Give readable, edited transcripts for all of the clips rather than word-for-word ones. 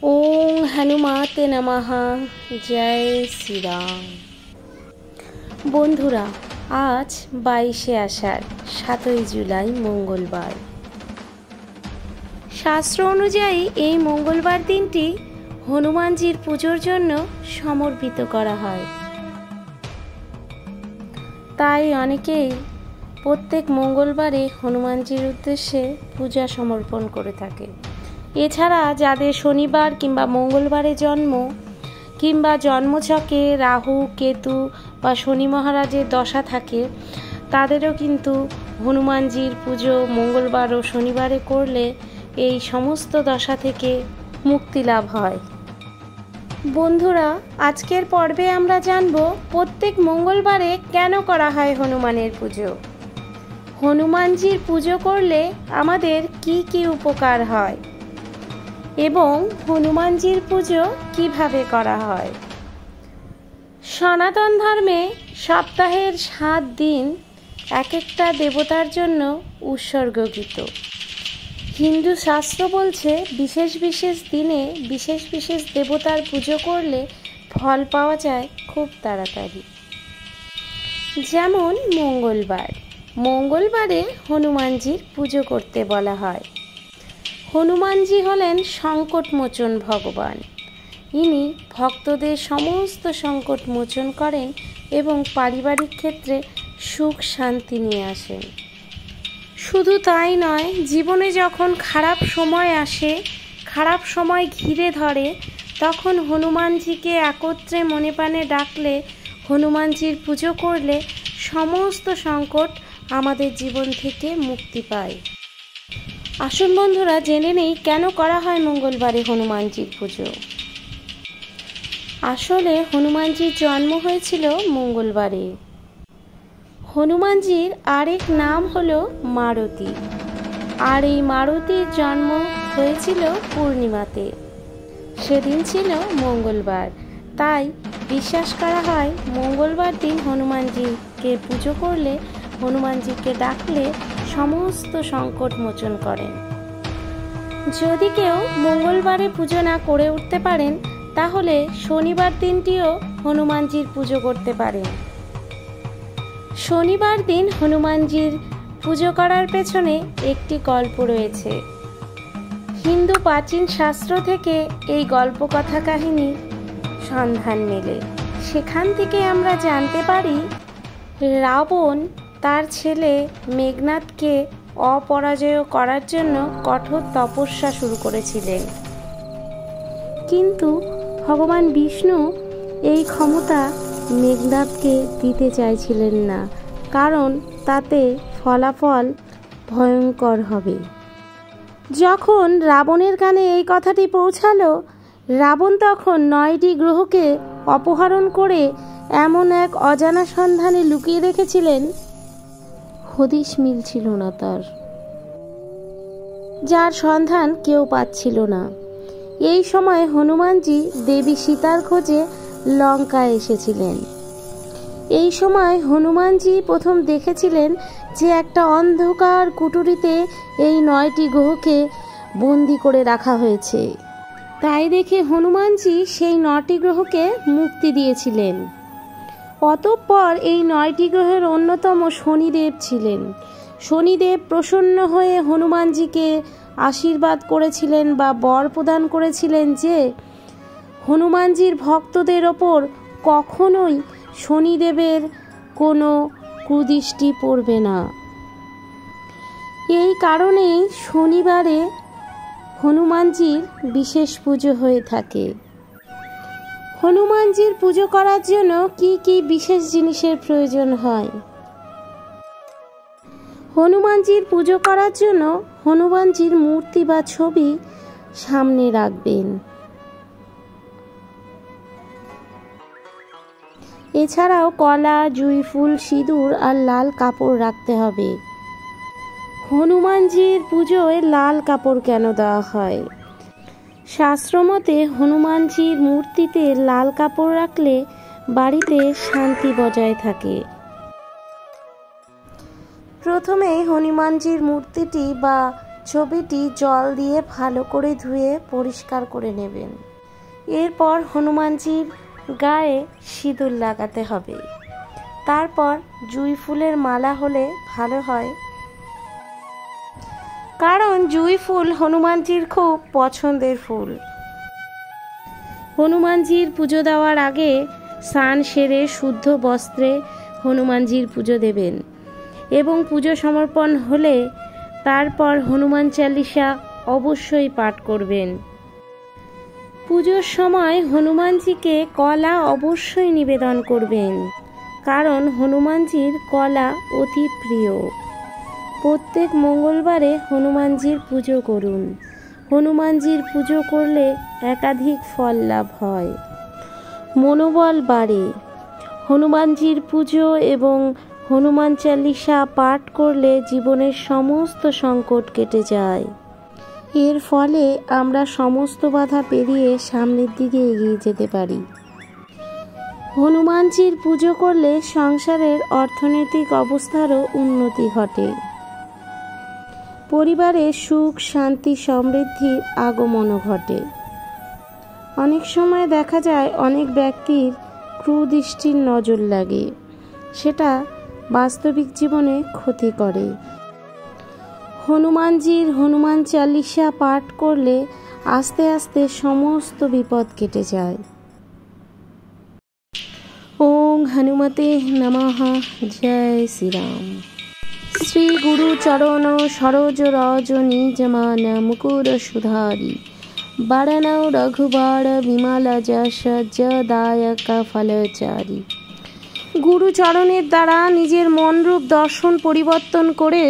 ওং হনুমাতে নমঃ। জয় শ্রীরাম। বন্ধুরা, আজ 22শে আষাঢ়, 7ই জুলাই মঙ্গলবার। শাস্ত্র অনুযায়ী এই মঙ্গলবার দিনটি হনুমানজির পুজোর জন্য সমর্পিত করা হয়। তাই অনেকেই প্রত্যেক মঙ্গলবারে হনুমানজির উদ্দেশ্যে পূজা সমর্পণ করে থাকে। এছাড়া যাদের শনিবার কিংবা মঙ্গলবারে জন্ম কিংবা জন্মছকে রাহু, কেতু বা শনি মহারাজের দশা থাকে, তাদেরও কিন্তু হনুমানজির পুজো মঙ্গলবার ও শনিবারে করলে এই সমস্ত দশা থেকে মুক্তি লাভ হয়। বন্ধুরা, আজকের পর্বে আমরা জানব প্রত্যেক মঙ্গলবারে কেন করা হয় হনুমানের পুজো, হনুমানজির পুজো করলে আমাদের কি কি উপকার হয় এবং হনুমানজির পুজো কিভাবে করা হয়। সনাতন ধর্মে সপ্তাহের 7 দিন এক একটা দেবতার জন্য উৎসর্গকৃত। হিন্দু শাস্ত্র বলছে বিশেষ বিশেষ দিনে বিশেষ বিশেষ দেবতার পুজো করলে ফল পাওয়া যায় খুব তাড়াতাড়ি। যেমন মঙ্গলবারে হনুমানজির পুজো করতে বলা হয়। হনুমানজি হলেন সংকটমোচন ভগবান। ইনি ভক্তদের সমস্ত সংকট মোচন করেন এবং পারিবারিক ক্ষেত্রে সুখ শান্তি নিয়ে আসেন। শুধু তাই নয়, জীবনে যখন খারাপ সময় আসে, খারাপ সময় ঘিরে ধরে, তখন হনুমানজিকে একত্রে মনে প্রাণে ডাকলে, হনুমানজির পুজো করলে সমস্ত সংকট আমাদের জীবন থেকে মুক্তি পায়। আসুন বন্ধুরা, জেনে নেই কেন করা হয় মঙ্গলবারে হনুমানজির পুজো। আসলে হনুমানজির জন্ম হয়েছিল মঙ্গলবারে। হনুমানজির আরেক নাম হলো মারুতি, আর এই মারুতির জন্ম হয়েছিল পূর্ণিমাতে। সেদিন ছিল মঙ্গলবার, তাই বিশ্বাস করা হয় মঙ্গলবার দিন হনুমানজিকে পুজো করলে, হনুমানজিকে ডাকলে সমস্ত সংকট মোচন করেন। যদি কেউ মঙ্গলবারে পুজো না করে উঠতে পারেন, তাহলে শনিবার দিনটিও হনুমানজির পুজো করতে পারেন। শনিবার দিন হনুমানজির পুজো করার পেছনে একটি গল্প রয়েছে। হিন্দু প্রাচীন শাস্ত্র থেকে এই গল্প কথা কাহিনী সন্ধান মেলে। সেখান থেকে আমরা জানতে পারি, রাবণ তার ছেলে মেঘনাদকে অপরাজয় করার জন্য কঠোর তপস্যা শুরু করেছিলেন। কিন্তু ভগবান বিষ্ণু এই ক্ষমতা মেঘনাদকে দিতে চাইছিলেন না, কারণ তাতে ফলাফল ভয়ঙ্কর হবে। যখন রাবণের কানে এই কথাটি পৌঁছালো, রাবণ তখন 9টি গ্রহকে অপহরণ করে এমন এক অজানা সন্ধানে লুকিয়ে রেখেছিলেন, হদিশ মিলছিল না তার, যার সন্ধান কেউ পাচ্ছিল না। এই সময় হনুমানজি দেবী সীতার খোঁজে লঙ্কায় এসেছিলেন। এই সময় হনুমানজি প্রথম দেখেছিলেন যে একটা অন্ধকার কুঠুরিতে এই 9টি গ্রহকে বন্দি করে রাখা হয়েছে। তাই দেখে হনুমানজি সেই 9টি গ্রহকে মুক্তি দিয়েছিলেন। অতঃপর এই 9টি গ্রহের অন্যতম শনিদেব ছিলেন। শনিদেব প্রসন্ন হয়ে হনুমানজিকে আশীর্বাদ করেছিলেন বা বর প্রদান করেছিলেন যে হনুমানজির ভক্তদের ওপর কখনোই শনিদেবের কোনো কুদৃষ্টি পড়বে না। এই কারণেই শনিবারে হনুমানজির বিশেষ পুজো হয়ে থাকে। হনুমানজির পুজো করার জন্য কি কি বিশেষ জিনিসের প্রয়োজন হয়? হনুমানজির পুজো করার জন্য হনুমানজির মূর্তি বা ছবি সামনে রাখবেন। এছাড়াও কলা, জুঁই ফুল, সিঁদুর আর লাল কাপড় রাখতে হবে। হনুমানজির পুজোয় লাল কাপড় কেন দেওয়া হয়? শাস্ত্রমতে হনুমানজির মূর্তিতে লাল কাপড় রাখলে বাড়িতে শান্তি বজায় থাকে। প্রথমে হনুমানজির মূর্তিটি বা ছবিটি জল দিয়ে ভালো করে ধুয়ে পরিষ্কার করে নেবেন। এরপর হনুমানজির গায়ে সিঁদুর লাগাতে হবে। তারপর জুঁই ফুলের মালা হলে ভালো হয়, কারণ জুঁই ফুল হনুমানজির খুব পছন্দের ফুল। হনুমানজির পুজো দেওয়ার আগে স্নান সেরে শুদ্ধ বস্ত্রে হনুমানজির পুজো দেবেন এবং পুজো সমর্পণ হলে তারপর হনুমান চালিসা অবশ্যই পাঠ করবেন। পুজোর সময় হনুমানজিকে কলা অবশ্যই নিবেদন করবেন, কারণ হনুমানজির কলা অতি প্রিয়। প্রত্যেক মঙ্গলবারে হনুমানজির পুজো করুন। হনুমানজির পুজো করলে একাধিক ফল লাভ হয়, মনোবল বাড়ে। হনুমানজির পুজো এবং হনুমান চালিসা পাঠ করলে জীবনের সমস্ত সংকট কেটে যায়। এর ফলে আমরা সমস্ত বাধা পেরিয়ে সামনের দিকে এগিয়ে যেতে পারি। হনুমানজির পুজো করলে সংসারের অর্থনৈতিক অবস্থারও উন্নতি ঘটে। পরিবারে সুখ শান্তি সমৃদ্ধির আগমনও ঘটে। অনেক সময় দেখা যায় অনেক ব্যক্তির কুদৃষ্টির নজর লাগে, সেটা বাস্তবিক জীবনে ক্ষতি করে। হনুমানজির হনুমান চালিসা পাঠ করলে আস্তে আস্তে সমস্ত বিপদ কেটে যায়। ওং হনুমতে নমঃ। জয় শ্রীরাম। শ্রী গুরু চরণ সরোজ রজ নিজমান মুকুর সুধারি বাড়ানৌ রঘুবার বিমল যশ যদায়ক ফলচারী। গুরুচরণের দ্বারা নিজের মনরূপ দর্শন পরিবর্তন করে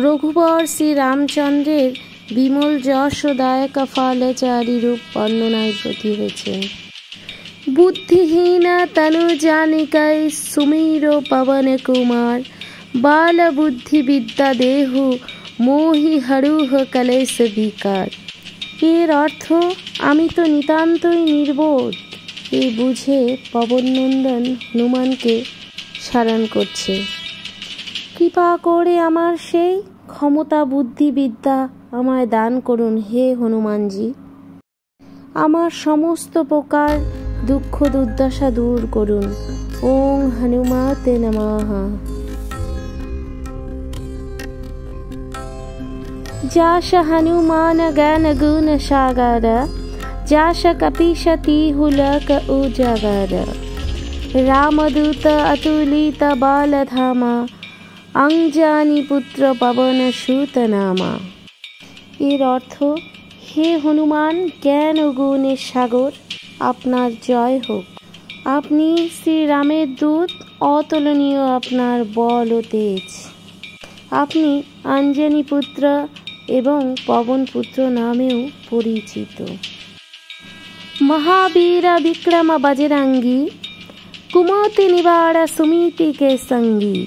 রঘুবর শ্রী রামচন্দ্রের বিমল যশদায়ক ফলচারী রূপ বর্ণনায় ব্রতী হয়েছেন। বুদ্ধিহীন তনু জানিকাই সুমির পবন কুমার বাল বুদ্ধি বিদ্যা দেহু মোহি হরুহ কলেশ বিকার। এর অর্থ আমি তো নিতান্তই নির্বোধ, এই বুঝে পবননন্দন হনুমানকে স্মরণ করছে। কৃপা করে আমার সেই ক্ষমতা বুদ্ধি বিদ্যা আমায় দান করুন হে হনুমানজি। আমার সমস্ত প্রকার দুঃখ দুর্দশা দূর করুন। ওং হনুমতে নমঃ। যাশ হনুমান জ্ঞান গুণ সাগর যাশ কপিশতি হুলক উজাগর রামদূত অতুলিত বালধামা অঞ্জানি পুত্র পবন সুত নামা। এর অর্থ, হে হনুমান জ্ঞান ও গুণের সাগর, আপনার জয় হোক। আপনি শ্রীরামের দূত, অতুলনীয় আপনার বল ও তেজ। আপনি অঞ্জনি পুত্র এবং পবন পুত্র নামেও পরিচিত। মহাবীর বিক্রম বজরঙ্গী কুমতি নিবাড় সুমিতি কে সঙ্গী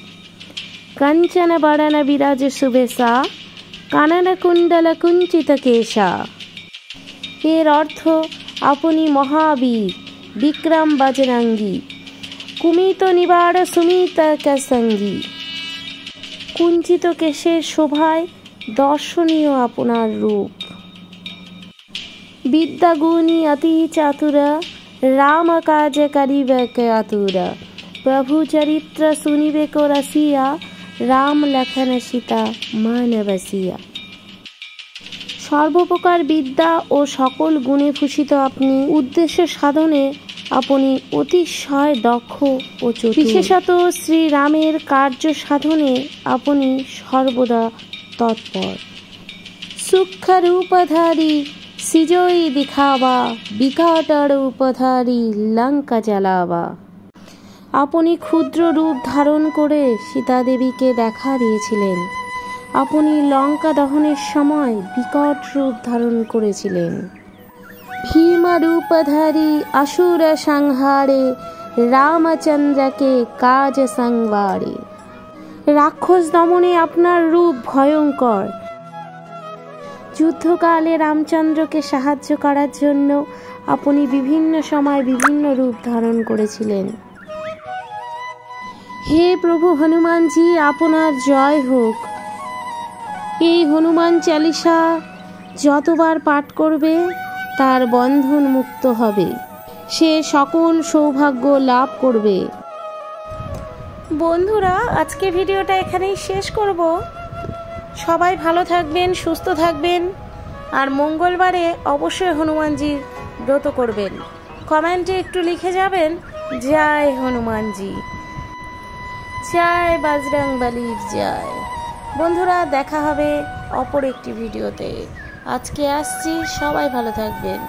कंचन बड़न विराज सुबेशा কানন কুণ্ডল কুঞ্চিত কেশা। এর অর্থ, আপনি মহাবীর বিক্রম বজরঙ্গী কুমিত নিবাড় সুমিত সঙ্গী। কুঞ্চিত কেশের শোভায় দর্শনীয় আপনার রূপ। বিদ্যা গুণী অতি চাতুর রাম কাজ করিবে আতুর প্রভু চরিত্র শুনিবে কো রসিয়া রাম লখন সীতা মান বসিয়া। সর্বপ্রকার বিদ্যা ও সকল গুণে ভূষিত আপনি। উদ্দেশ্য সাধনে আপনি অতিশয় দক্ষ ও চতুর। বিশেষত শ্রীরামের কার্য সাধনে আপনি সর্বদা তৎপর। সূক্ষ্ম রূপধারী সিজই দিখাবা বিকট রূপধারী লঙ্কা জ্বালাবা। আপনি ক্ষুদ্র রূপ ধারণ করে সীতা দেবীকে দেখা দিয়েছিলেন। আপনি লঙ্কা দহনের সময় বিকট রূপ ধারণ করেছিলেন। ভীম রূপধারী আসুর সংহারে রামচন্দ্রকে কাজ সংবারে। রাক্ষস দমনে আপনার রূপ ভয়ঙ্কর। যুদ্ধকালে রামচন্দ্রকে সাহায্য করার জন্য আপনি বিভিন্ন সময় বিভিন্ন রূপ ধারণ করেছিলেন। হে প্রভু হনুমানজি, আপনার জয় হোক। এই হনুমান চালিসা যতবার পাঠ করবে তার বন্ধন মুক্ত হবে, সে সকল সৌভাগ্য লাভ করবে। বন্ধুরা, আজকে ভিডিওটা এখানেই শেষ করব। সবাই ভালো থাকবেন, সুস্থ থাকবেন, আর মঙ্গলবারে অবশ্যই হনুমানজির ব্রত করবেন। কমেন্টে একটু লিখে যাবেন, জয় হনুমানজি, জয় বজরংবলীর জয়। বন্ধুরা, দেখা হবে অপর একটি ভিডিওতে। আজকে আসছি, সবাই ভালো থাকবেন।